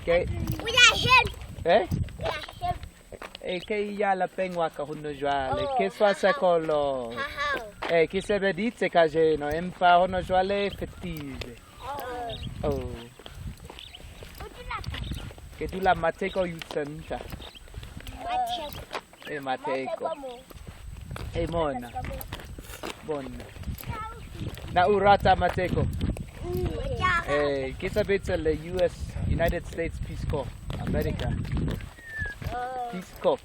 Ke We are here. eh? We are here. Ke ya lapeng wa ka ho no jwale. Ke swa sekolo. Ha. Ke sebeditse ka jeno empa ho no jwale fetile. Oh. Ke dula Mateko Youth Center. Mateko. Mona. Bona. Na urata Mateko. Ke sebetsa le United States Peace Corps, America. Peace Corps.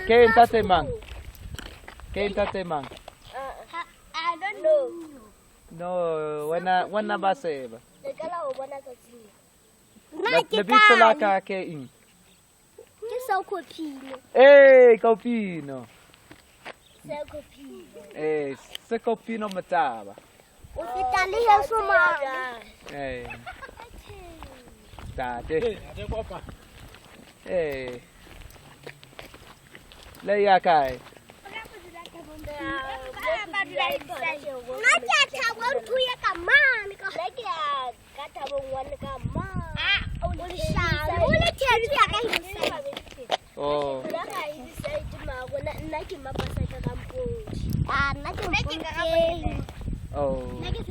Ke entate mang? I don't know. No, wena ba seba. Ke Lebitso la ka ke eng? Ke Sekopino. Kopino. Sekopino. Sekopino Mataba. O feta le heso mane. Tate. Le ya kae? Nna ke a thabo ntho ya ka mane ka. Le ke a ka thabo ngwane ka mane. O le theetse ya ka hisa. Oh. Nna ga hisa e tuma bona nna ke mapasa ka kampoti. Nna ke mpotse. Oh. Nna ke